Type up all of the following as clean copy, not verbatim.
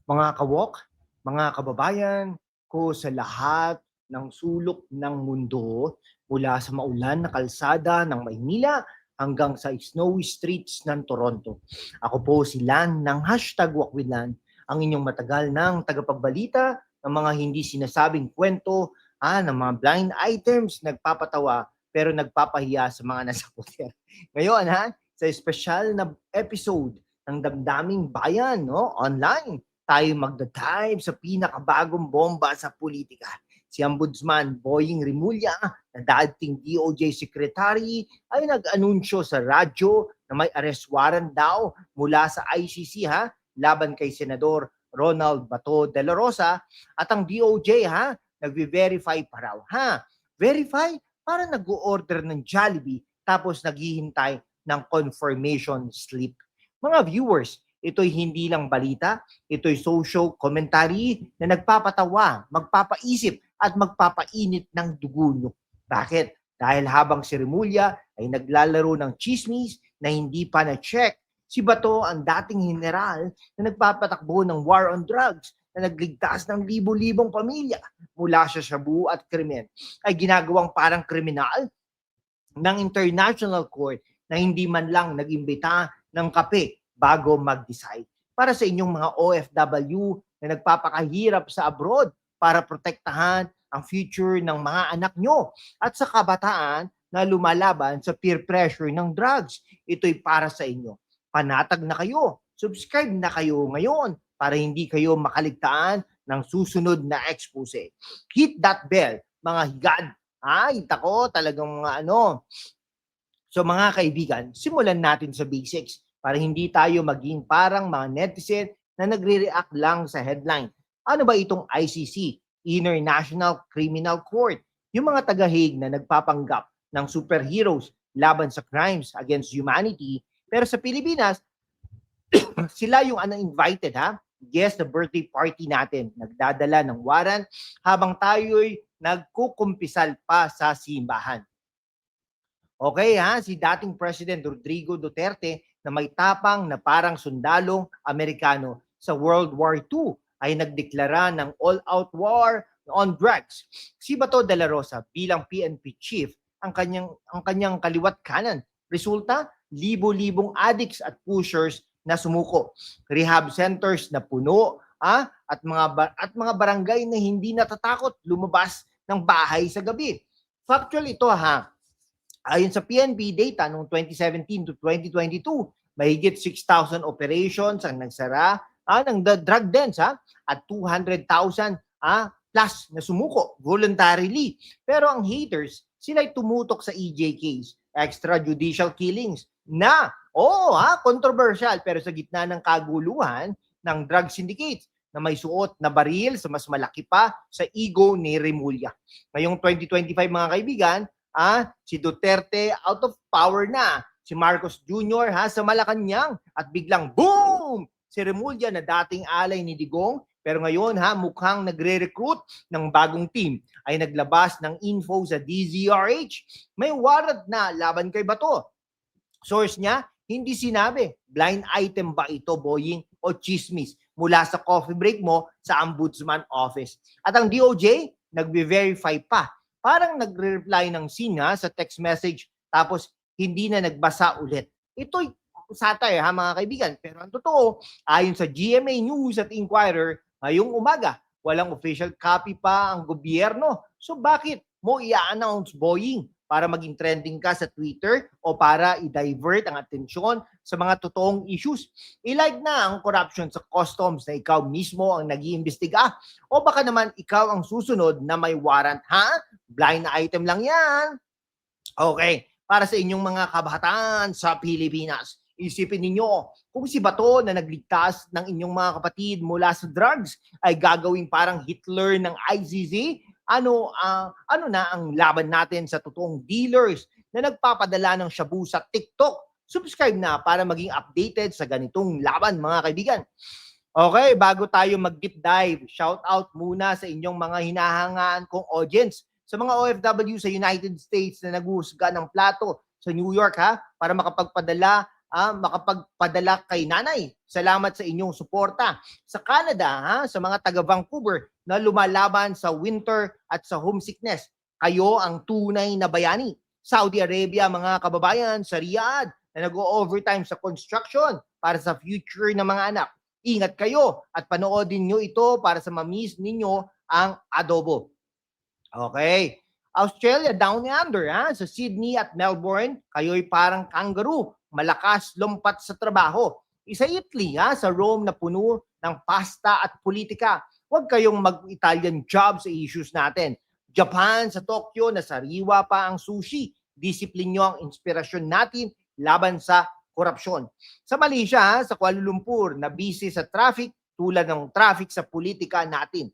Mga kawok, mga kababayan ko sa lahat ng sulok ng mundo, mula sa maulan na kalsada ng Maynila hanggang sa snowy streets ng Toronto. Ako po si Lan ng #Wakwilan, ang inyong matagal ng tagapagbalita ng mga hindi sinasabing kwento, ng mga blind items, nagpapatawa pero nagpapahiya sa mga nasa puter. Ngayon sa espesyal na episode ng Damdaming Bayan, no, online, tayo magda-dive sa pinakabagong bomba sa politika. Si Ombudsman Boying Rimulya, na dating DOJ Secretary, ay nag-anunsyo sa radyo na may arrest warrant daw mula sa ICC laban kay Senador Ronald Bato de la Rosa, at ang DOJ nagve-verify pa raw. Verify? Para nag-order ng Jollibee tapos naghihintay ng confirmation slip. Mga viewers, ito'y hindi lang balita, ito'y social commentary na nagpapatawa, magpapaisip at magpapainit ng dugo nyo. Bakit? Dahil habang si Remulla ay naglalaro ng chismis na hindi pa na-check, si Bato ang dating general na nagpapatakbo ng war on drugs na nagligtas ng libo-libong pamilya mula sa shabu at krimen, ay ginagawang parang kriminal ng International Court na hindi man lang nag-imbita ng kape bago mag-decide. Para sa inyong mga OFW na nagpapakahirap sa abroad para protektahan ang future ng mga anak nyo, at sa kabataan na lumalaban sa peer pressure ng drugs, ito'y para sa inyo. Panatag na kayo, subscribe na kayo ngayon para hindi kayo makaligtaan ng susunod na expose. Hit that bell, mga higad. Ay, tako, talagang mga ano. So mga kaibigan, simulan natin sa basics para hindi tayo maging parang mga netizen na nagre-react lang sa headline. Ano ba itong ICC, International Criminal Court? Yung mga taga-Hague na nagpapanggap ng superheroes laban sa crimes against humanity, pero sa Pilipinas, sila yung uninvited guest the birthday party natin, nagdadala ng warrant habang tayo'y nagkukumpisal pa sa simbahan. Okay si dating President Rodrigo Duterte na may tapang na parang sundalong Amerikano sa World War II ay nagdeklara ng all-out war on drugs. Si Bato de la Rosa bilang PNP chief ang kanyang kaliwat kanan. Resulta, libo-libong addicts at pushers na sumuko. Rehab centers na puno at mga barangay na hindi natatakot lumabas ng bahay sa gabi. Factual ito Ayon sa PNP data noong 2017 to 2022, mahigit 6,000 operations ang nagsara ng drug dens at 200,000 plus na sumuko voluntarily. Pero ang haters, sila'y tumutok sa EJKs, extrajudicial killings, na controversial pero sa gitna ng kaguluhan ng drug syndicates na may suot na baril sa mas malaki pa sa ego ni Remulla. Ngayong 2025 mga kaibigan, si Duterte out of power na. Si Marcos Jr. sa Malacanang at biglang boom! Si Remulla na dating alay ni Digong pero ngayon mukhang nagre-recruit ng bagong team ay naglabas ng info sa DZRH. May warrant na laban kay Bato. Source niya, hindi sinabi. Blind item ba ito, Boying, o chismis mula sa coffee break mo sa Ombudsman Office? At ang DOJ, nagbe-verify pa. Parang nagre-reply ng scene sa text message tapos hindi na nagbasa ulit. Ito'y satire mga kaibigan. Pero ang totoo, ayon sa GMA News at Inquirer, ngayong umaga, walang official copy pa ang gobyerno. So bakit mo i-announce, Boying? Para maging trending ka sa Twitter o para i-divert ang atensyon sa mga totoong issues? I-like na ang corruption sa customs na ikaw mismo ang nag-iimbestiga? O baka naman ikaw ang susunod na may warrant, Blind item lang yan. Okay, para sa inyong mga kabataan sa Pilipinas, isipin ninyo, kung si Bato na nagligtas ng inyong mga kapatid mula sa drugs ay gagawing parang Hitler ng ICC, ano na ang laban natin sa totoong dealers na nagpapadala ng shabu sa TikTok? Subscribe na para maging updated sa ganitong laban mga kaibigan. Okay, bago tayo mag-deep dive, shout out muna sa inyong mga hinahangaan kong audience sa mga OFW sa United States na naghuhusga ng plato sa New York para makapagpadala makapagpadala kay nanay. Salamat sa inyong suporta. Sa Canada, sa mga taga Vancouver na lumalaban sa winter at sa homesickness, kayo ang tunay na bayani. Saudi Arabia, mga kababayan, sa Riyadh na nag-overtime sa construction para sa future ng mga anak. Ingat kayo at panoodin nyo ito para sa mamiss ninyo ang adobo. Okay. Australia, down under, sa Sydney at Melbourne, kayo'y parang kangaroo, malakas lumpat sa trabaho. Isa Italy, sa Rome na puno ng pasta at politika. Huwag kayong mag-Italian job sa issues natin. Japan, sa Tokyo, na sariwa pa ang sushi. Disiplin nyo ang inspirasyon natin laban sa korupsyon. Sa Malaysia, sa Kuala Lumpur, na busy sa traffic tulad ng traffic sa politika natin.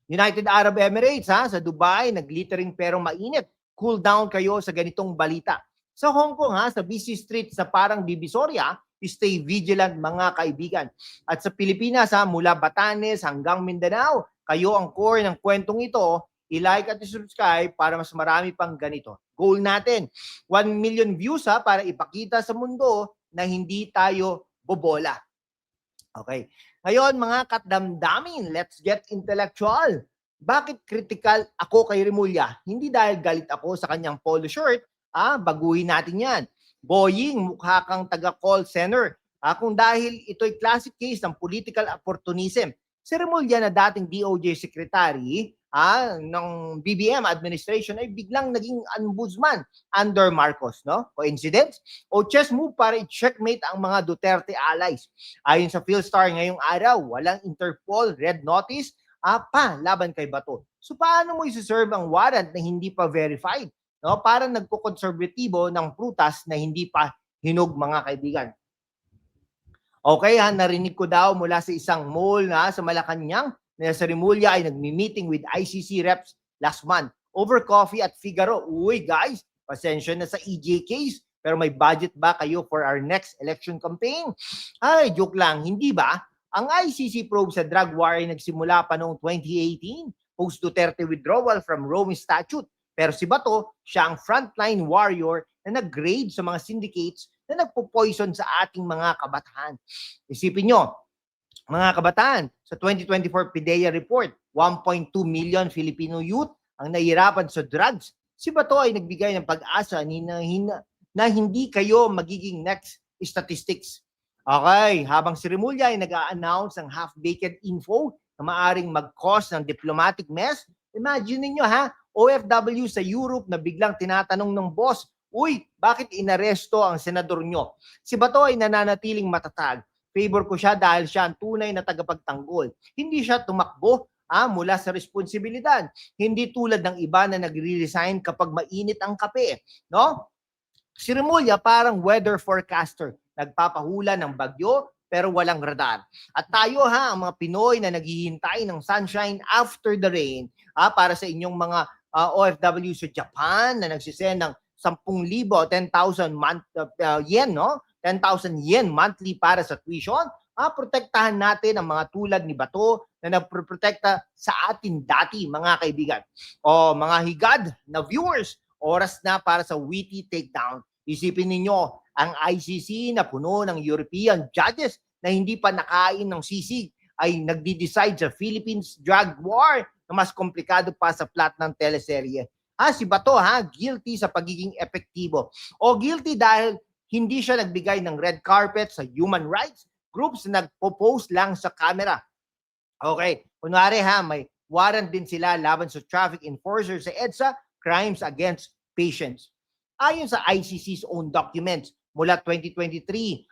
United Arab Emirates, sa Dubai, naglittering pero mainit. Cool down kayo sa ganitong balita. Sa Hong Kong, sa busy streets na parang Divisoria, stay vigilant mga kaibigan. At sa Pilipinas, mula Batanes hanggang Mindanao, kayo ang core ng kwentong ito. I-like at i-subscribe para mas marami pang ganito. Goal natin, 1 million views para ipakita sa mundo na hindi tayo bobola. Okay. Ngayon, mga katdamdamin, let's get intellectual. Bakit critical ako kay Remulla? Hindi dahil galit ako sa kanyang polo shirt, baguhin natin yan. Boying, mukha kang taga-call center. Kung dahil ito'y classic case ng political opportunism. Si Remulla na dating DOJ Secretary ng BBM administration ay biglang naging ombudsman under Marcos, no? Coincidence? O chess move para i-checkmate ang mga Duterte allies. Ayon sa Philstar ngayong araw, walang Interpol red notice laban kay Bato. So paano mo i-serve ang warrant na hindi pa verified? No? Parang nagko-konserbatibo ng prutas na hindi pa hinog, mga kaibigan. Okay, narinig ko daw mula sa isang mall sa Malacanang na sa Remulla ay nagmi-meeting with ICC reps last month over coffee at Figaro. Uy guys, pasensya na sa EJ case, pero may budget ba kayo for our next election campaign? Ay, joke lang, hindi ba? Ang ICC probe sa drug war ay nagsimula pa noong 2018, post-Duterte withdrawal from Rome Statute. Pero si Bato, siya ang frontline warrior na nag-grade sa mga syndicates na nagpo-poison sa ating mga kabataan. Isipin nyo, mga kabataan, sa 2024 PDEA report, 1.2 million Filipino youth ang nahihirapan sa drugs. Si Bato ay nagbigay ng pag-asa na hindi kayo magiging next statistics. Okay, habang si Remulla ay nag-a-announce ng half-baked info na maaring mag-cause ng diplomatic mess, imagine niyo OFW sa Europe na biglang tinatanong ng boss, uy, bakit inaresto ang senador nyo? Si Bato ay nananatiling matatag. Favor ko siya dahil siya ang tunay na tagapagtanggol. Hindi siya tumakbo mula sa responsibilidad. Hindi tulad ng iba na nagre-resign kapag mainit ang kape. No? Si Remulla parang weather forecaster. Nagpapahula ng bagyo pero walang radar. At tayo ang mga Pinoy na naghihintay ng sunshine after the rain para sa inyong mga OFW sa Japan na nagsisend ng 10,000 o 10,000 yen, no? 10,000 yen monthly para sa tuition, protektahan natin ang mga tulad ni Bato na nagproprotekta sa atin dati, mga kaibigan. O mga higad na viewers, oras na para sa witty takedown. Isipin ninyo, ang ICC na puno ng European judges na hindi pa nakain ng sisig ay nagdi-decide sa Philippines drug war na mas komplikado pa sa plot ng teleserye. Si Bato guilty sa pagiging epektibo. O guilty dahil hindi siya nagbigay ng red carpet sa human rights groups na nagpo-post lang sa camera. Okay, kunwari may warrant din sila laban sa traffic enforcers sa EDSA, crimes against patients. Ayon sa ICC's own documents, mula 2023,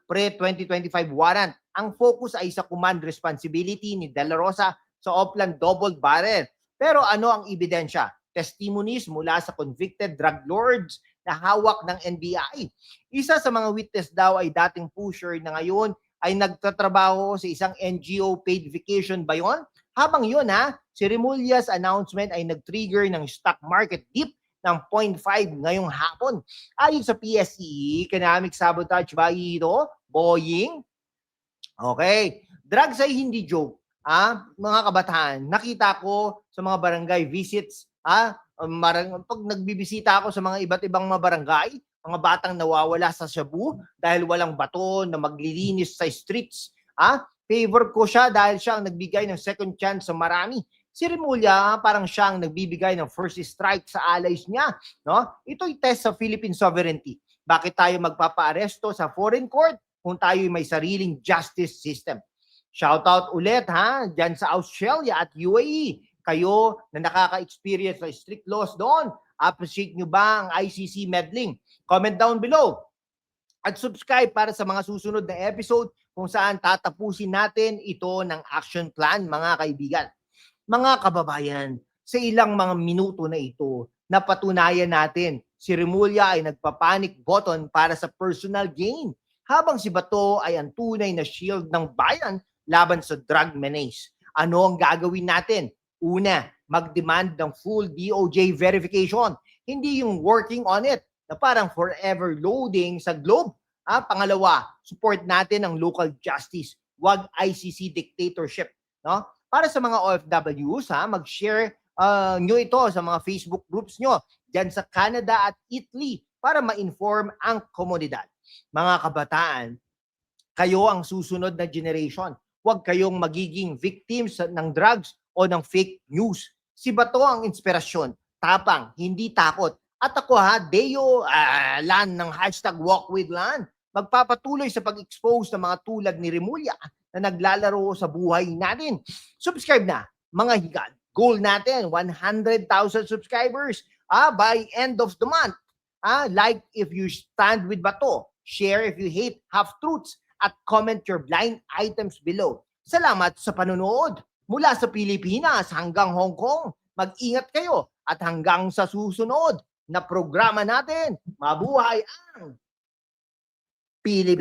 pre-2025 warrant, ang focus ay sa command responsibility ni De La Rosa sa Oplan double barrel. Pero ano ang ebidensya? Testimonies mula sa convicted drug lords na hawak ng NBI. Isa sa mga witness daw ay dating pusher na ngayon ay nagtatrabaho sa isang NGO paid vacation ba yun? Habang yun si Remulla's announcement ay nag-trigger ng stock market dip ng 0.5 ngayong hapon. Ayon sa PSE, economic sabotage ba ito? Boying? Okay. Drugs ay hindi joke. Mga kabataan, nakita ko sa mga barangay visits, pag nagbibisita ako sa mga iba't ibang mga barangay, mga batang nawawala sa shabu dahil walang bato na maglilinis sa streets. Favor ko siya dahil siya ang nagbigay ng second chance sa marami. Si Remulla, parang siya ang nagbibigay ng first strike sa allies niya. No? Ito'y test sa Philippine sovereignty. Bakit tayo magpapaaresto sa foreign court kung tayo may sariling justice system? Shoutout ulit dyan sa Australia at UAE. Kayo na nakaka-experience ng strict laws doon, appreciate nyo ba ang ICC meddling? Comment down below. At subscribe para sa mga susunod na episode kung saan tatapusin natin ito ng action plan, mga kaibigan. Mga kababayan, sa ilang mga minuto na ito, napatunayan natin si Remulla ay nagpapanic button para sa personal gain, habang si Bato ay ang tunay na shield ng bayan laban sa drug menace. Ano ang gagawin natin? Una, mag-demand ng full DOJ verification, hindi yung working on it na parang forever loading sa globe. Pangalawa, support natin ang local justice, wag ICC dictatorship. No? Para sa mga OFWs, mag-share nyo ito sa mga Facebook groups nyo dyan sa Canada at Italy para ma-inform ang komunidad. Mga kabataan, kayo ang susunod na generation. Huwag kayong magiging victims ng drugs o ng fake news. Si Bato ang inspirasyon, tapang, hindi takot. At ako Deo Lan ng #WalkWithLan, magpapatuloy sa pag-expose ng mga tulad ni Remulla na naglalaro sa buhay natin. Subscribe na, mga higad. Goal natin, 100,000 subscribers by end of the month. Like if you stand with Bato, share if you hate half-truths, at comment your blind items below. Salamat sa panonood. Mula sa Pilipinas hanggang Hong Kong, mag-ingat kayo at hanggang sa susunod na programa natin, mabuhay ang Pilipinas.